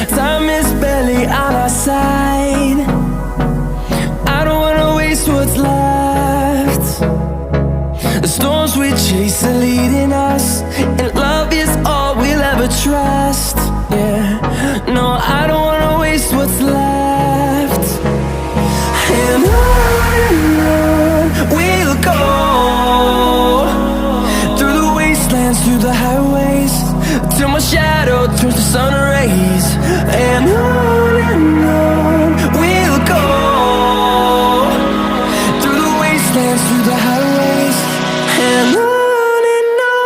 Time is barely on our side. I don't wanna waste what's left. The storms we chase are leading us, and love is all we'll ever trust. Yeah, no, I don't wanna waste what's left. And on we'll go, through the wastelands, through the highways, till my shadow turns to sun rays. And on we'll go, through the wastelands, through the highways, and on we'll go.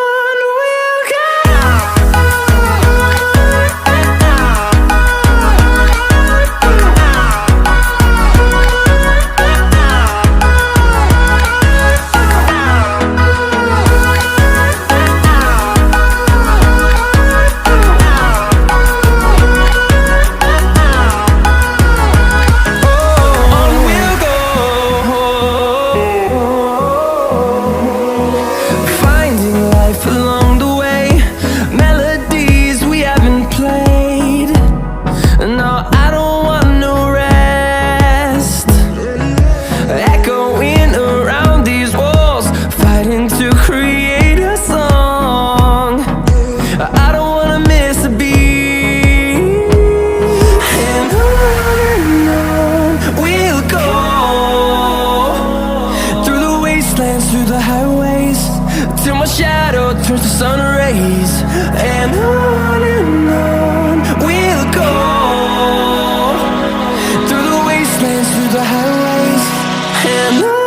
Through the highways, till my shadow turns to sun rays. And on we'll go, through the wastelands, through the highways, and on we'll go.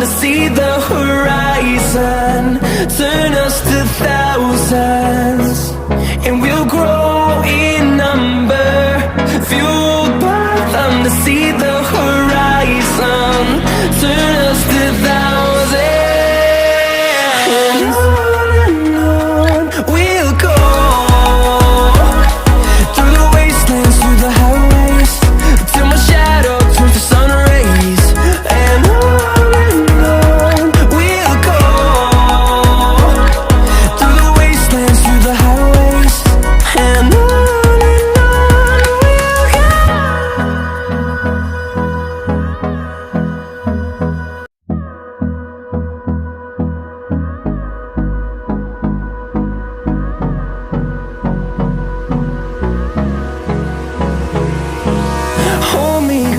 To see the horizon turn us to thousands, and we'll grow in number, fueled by them. To see the horizon turn us to thousands, and on we'll go, through the wastelands, through the highways, till my shadow turns to sun rays. And on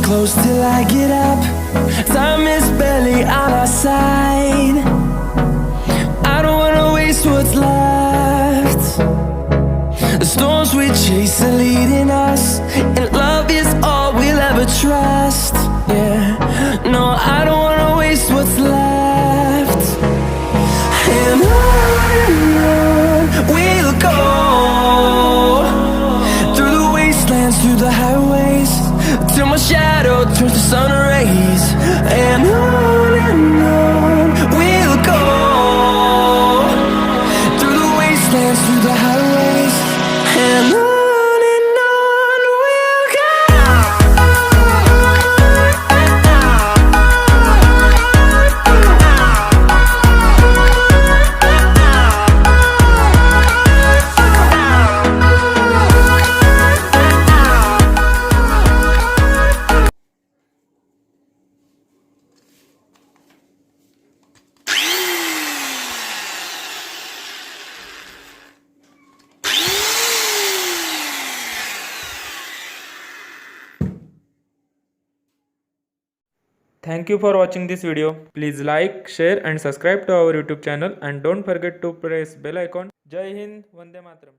close till I get up. Time is barely on our side. I don't wanna waste what's left. The storms we chase are leading us, and love is all we'll ever trust. Yeah, no, I don't wanna waste what's left. And on we'll go, through the wastelands, through the highways, till my shadow turns to sun rays. And on we'll go, through the wastelands, through the highways, and on we'll go. Thank you for watching this video. Please like, share and subscribe to our YouTube channel, and don't forget to press bell icon. Jai Hind, Vande Mataram.